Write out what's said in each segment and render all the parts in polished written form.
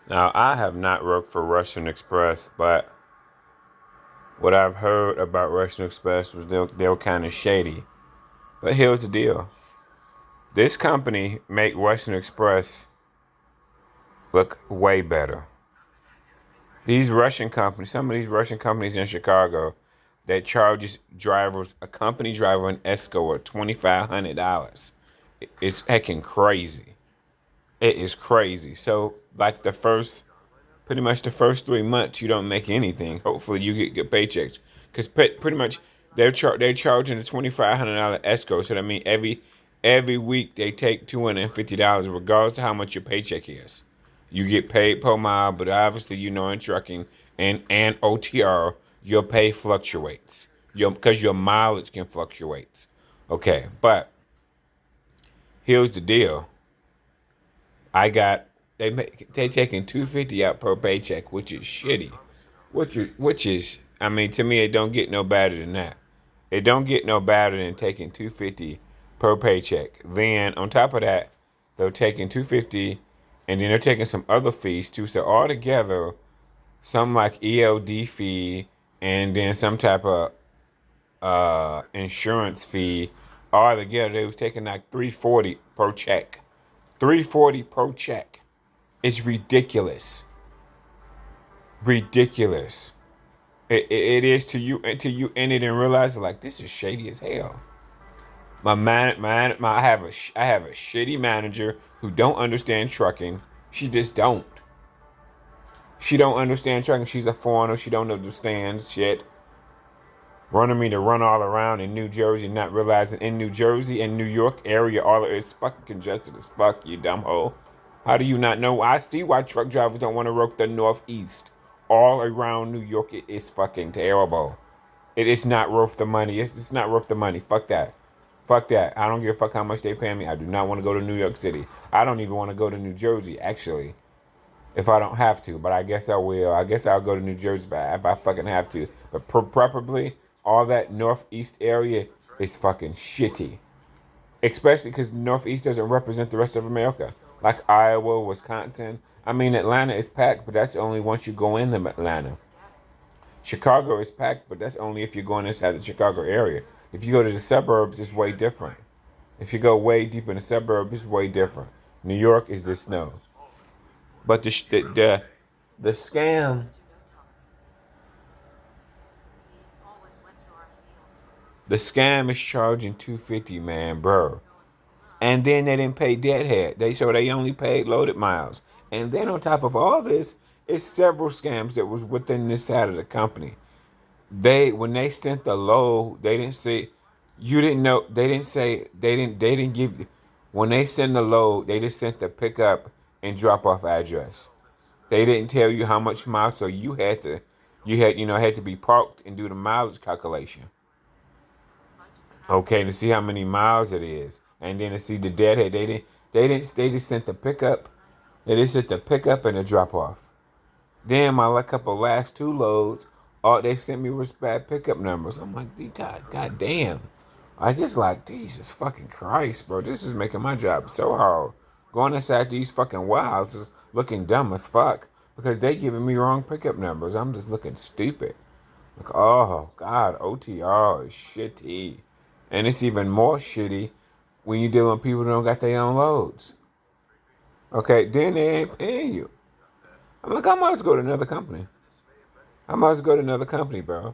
Now, I have not worked for Russian Express, but what I've heard about Russian Express was they were kind of shady. But here's the deal: this company make Russian Express look way better. These Russian companies, some of these Russian companies in Chicago, that charges drivers, a company driver, an escort, $2,500. It's hecking crazy. It is crazy. So, like pretty much the first 3 months, you don't make anything. Hopefully, you get good paychecks because pretty much they're charging a $2,500 escort. So that means every week they take $250, regardless of how much your paycheck is. You get paid per mile, but obviously, in trucking and OTR, your pay fluctuates. Because your mileage can fluctuate. Okay, but here's the deal. I got they taking 250 out per paycheck, which is shitty. Which is I mean, to me, it don't get no better than that. It don't get no better than taking 250 per paycheck. Then on top of that, they're taking 250, and then they're taking some other fees too. So altogether, some like ELD fee, and then some type of insurance fee. All together, they was taking like 340 per check. 340 per check. It's ridiculous. Ridiculous. It is to you until you end it and realize like this is shady as hell. I have a shitty manager who don't understand trucking. She just don't. She don't understand trucking. She's a foreigner. She don't understand shit. Running me to run all around in New Jersey, not realizing in New Jersey and New York area, all of it's fucking congested as fuck, you dumb hoe. How do you not know? I see why truck drivers don't want to work the Northeast. All around New York, it is fucking terrible. It is not worth the money. It's not worth the money. Fuck that. Fuck that. I don't give a fuck how much they pay me. I do not want to go to New York City. I don't even want to go to New Jersey, actually, if I don't have to. But I guess I will. I guess I'll go to New Jersey if I fucking have to. But preferably, all that Northeast area is fucking shitty. Especially because Northeast doesn't represent the rest of America. Like Iowa, Wisconsin. I mean, Atlanta is packed, but that's only once you go into Atlanta. Chicago is packed, but that's only if you're going inside the Chicago area. If you go to the suburbs, it's way different. If you go way deep in the suburbs, it's way different. New York is just snow. But the scam, the scam is charging 250, man, bro. And then they didn't pay deadhead. They only paid loaded miles. And then on top of all this, it's several scams that was within this side of the company. When they sent the load, they didn't say you didn't know. They didn't say they didn't give. When they send the load, they just sent the pickup and drop off address. They didn't tell you how much miles, so you had to be parked and do the mileage calculation. Okay, to see how many miles it is, and then to see the deadhead. They just sent the pickup. They just sent the pickup and the drop off. Then my couple last two loads, they sent me with bad pickup numbers. I'm like, these guys, goddamn. I guess like, Jesus fucking Christ, bro. This is making my job so hard. Going inside these fucking warehouses looking dumb as fuck because they giving me wrong pickup numbers. I'm just looking stupid. Like, oh God, OTR is shitty. And it's even more shitty when you dealing with people who don't got their own loads. Okay, then they ain't paying you. I'm like, I might as well go to another company. I might as well go to another company, bro.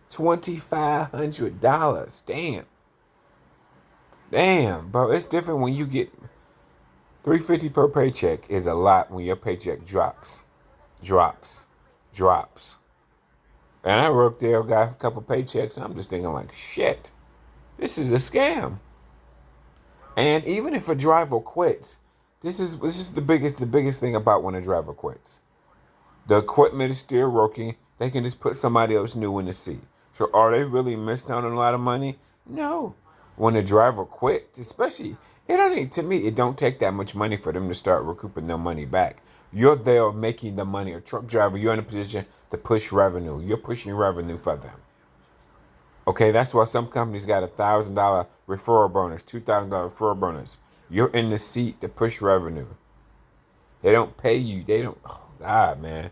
$2,500. Damn. Damn, bro. It's different when you get 350 per paycheck is a lot when your paycheck drops. Drops. Drops. And I worked there, got a couple paychecks, and I'm just thinking like, shit, this is a scam. And even if a driver quits, this is the biggest thing about when a driver quits. The equipment is still working. They can just put somebody else new in the seat. So are they really missed out on a lot of money? No. When the driver quit, especially, to me, it don't take that much money for them to start recouping their money back. You're there making the money. A truck driver, you're in a position to push revenue. You're pushing revenue for them. Okay, that's why some companies got $1,000 referral bonus, $2,000 referral bonus. You're in the seat to push revenue. They don't pay you. They don't. Oh God, man.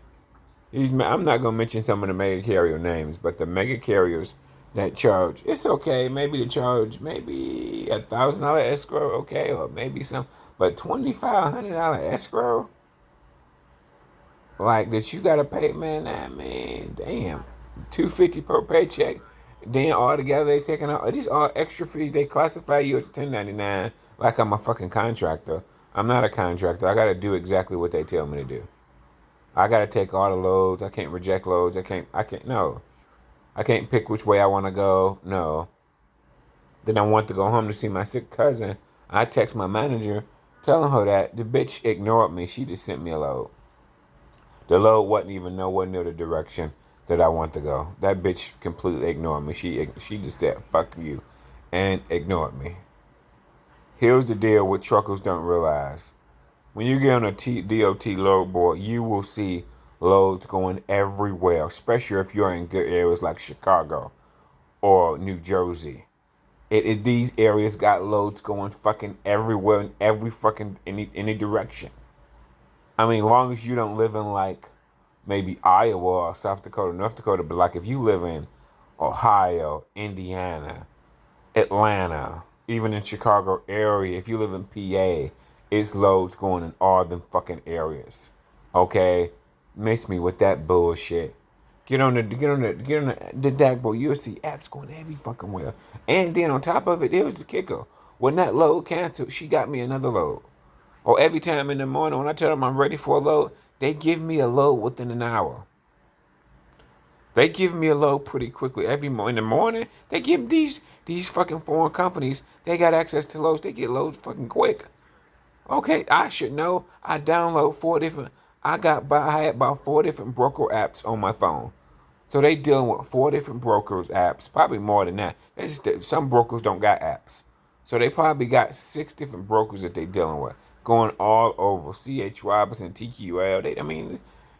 I'm not gonna mention some of the mega carrier names, but the mega carriers that charge, it's okay. Maybe to charge maybe $1,000 escrow, okay, or maybe some, but $2,500 escrow, like that you gotta pay, man. I mean, damn, 250 per paycheck. Then all together they taking out these all extra fees. They classify you as a 1099 like I'm a fucking contractor. I'm not a contractor. I gotta do exactly what they tell me to do. I gotta take all the loads. I can't reject loads. No. I can't pick which way I wanna go. No. Then I want to go home to see my sick cousin. I text my manager telling her that the bitch ignored me. She just sent me a load. The load wasn't even nowhere near the direction that I want to go. That bitch completely ignored me. She just said, fuck you, and ignored me. Here's the deal what truckers don't realize. When you get on a DOT load board, you will see loads going everywhere, especially if you're in good areas like Chicago or New Jersey. These areas got loads going fucking everywhere in every fucking any direction. I mean, long as you don't live in like maybe Iowa or South Dakota, North Dakota, but like if you live in Ohio, Indiana, Atlanta, even in Chicago area, if you live in PA, it's loads going in all them fucking areas. Okay? Miss me with that bullshit. Get on the dashboard. You'll see apps going every fucking where. And then on top of it, it was the kicker. When that load canceled, she got me another load. Or every time in the morning when I tell them I'm ready for a load, they give me a load within an hour. They give me a load pretty quickly. In the morning, they give these fucking foreign companies, they got access to loads. They get loads fucking quick. Okay, I should know. I download I had about 4 different broker apps on my phone. So they dealing with 4 different brokers apps, probably more than that. It's just that some brokers don't got apps. So they probably got 6 different brokers that they dealing with, going all over. CH Robinson, TQL.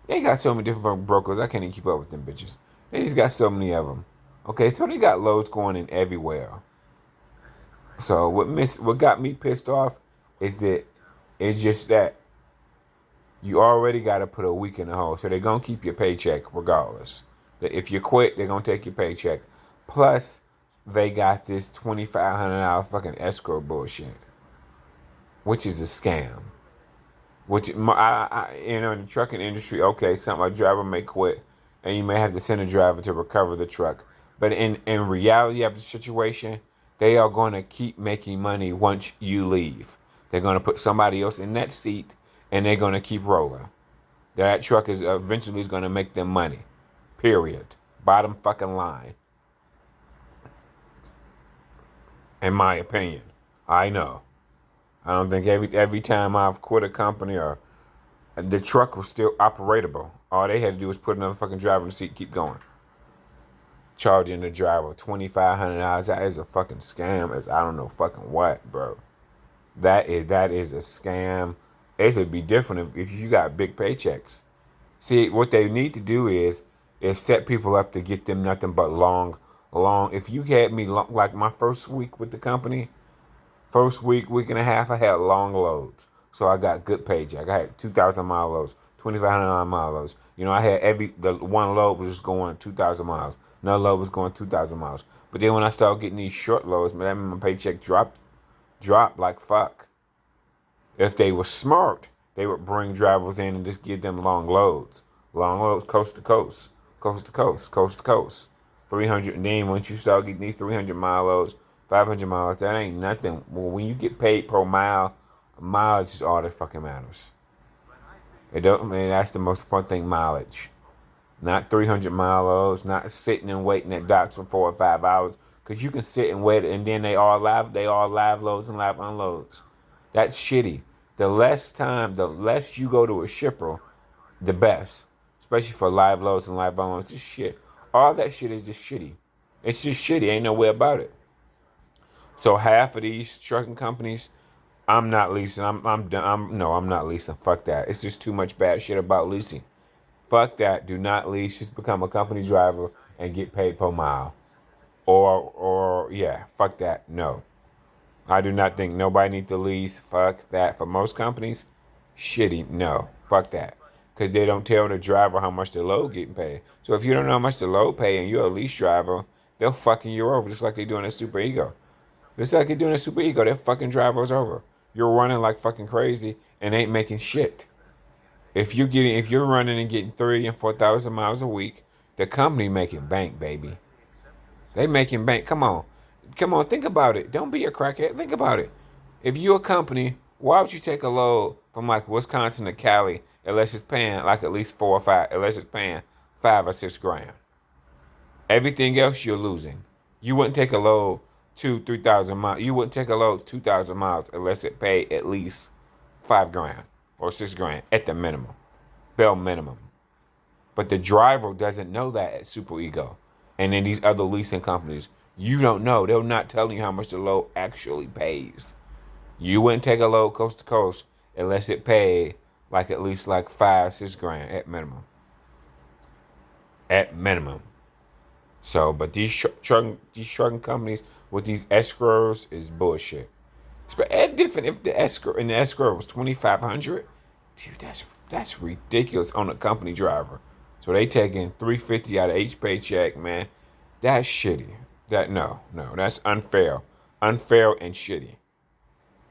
They got so many different brokers. I can't even keep up with them bitches. They just got so many of them. Okay, so they got loads going in everywhere. So what got me pissed off is that it's just that you already got to put a week in the hole. So they're going to keep your paycheck regardless. If you quit, they're going to take your paycheck. Plus, they got this $2,500 fucking escrow bullshit, which is a scam. In the trucking industry, okay, a driver may quit and you may have to send a driver to recover the truck. But in reality of the situation, they are going to keep making money once you leave. They're going to put somebody else in that seat and they're going to keep rolling. That truck is eventually going to make them money. Period. Bottom fucking line. In my opinion. I know. I don't think every time I've quit a company or the truck was still operatable. All they had to do was put another fucking driver in the seat and keep going. Charging the driver $2,500. That is a fucking scam. As I don't know fucking what, bro. That is a scam. It should be different if you got big paychecks. See, what they need to do is set people up to get them nothing but long. If you had me long, like my first week with the company, first week and a half, I had long loads. So I got good paycheck. I had 2,000 mile loads, 2,500 mile loads. I had the one load was just going 2,000 miles. Another load was going 2,000 miles. But then when I started getting these short loads, man, my paycheck dropped like fuck. If they were smart, they would bring drivers in and just give them long loads. Long loads, coast to coast, coast to coast, coast to coast. 300, and then once you start getting these 300 mile loads, 500 miles, that ain't nothing. Well, when you get paid per mile, mileage is all that fucking matters. That's the most important thing, mileage. Not 300 mile loads, not sitting and waiting at docks for 4 or 5 hours. Because you can sit and wait and then they all live loads and live unloads. That's shitty. The less you go to a shipper, the best. Especially for live loads and live unloads. It's shit. All that shit is just shitty. It's just shitty. Ain't no way about it. So half of these trucking companies, I'm not leasing. I'm done. I'm not leasing. Fuck that. It's just too much bad shit about leasing. Fuck that. Do not lease. Just become a company driver and get paid per mile. Or yeah, fuck that. No. I do not think nobody needs to lease. Fuck that. For most companies, shitty. No. Fuck that. because they don't tell the driver how much the load getting paid. So if you don't know how much the load pay and you're a lease driver, they'll fucking you over just like they doing a super ego. Just like they're doing a super ego, they'll fucking drivers over. You're running like fucking crazy and ain't making shit. If you're running and getting 3,000 and 4,000 miles a week, the company making bank, baby. They making bank. Come on. Think about it. Don't be a crackhead. Think about it. If you a company, why would you take a load from like Wisconsin to Cali unless it's paying like at least 4 or 5, unless it's paying 5 or 6 grand? Everything else you're losing. You wouldn't take a load 3,000 miles. You wouldn't take a load 2,000 miles unless it paid at least 5 grand or 6 grand at the minimum, bare minimum. But the driver doesn't know that at Super Ego. And in these other leasing companies, you don't know. They're not telling you how much the load actually pays. You wouldn't take a load coast to coast unless it paid like at least like 5, 6 grand at minimum. At minimum. So, but these trucking companies with these escrows is bullshit. It's different if the escrow was 2,500. Dude, that's ridiculous on a company driver. So they taking 350 out of each paycheck, man. That's shitty. That's unfair and shitty.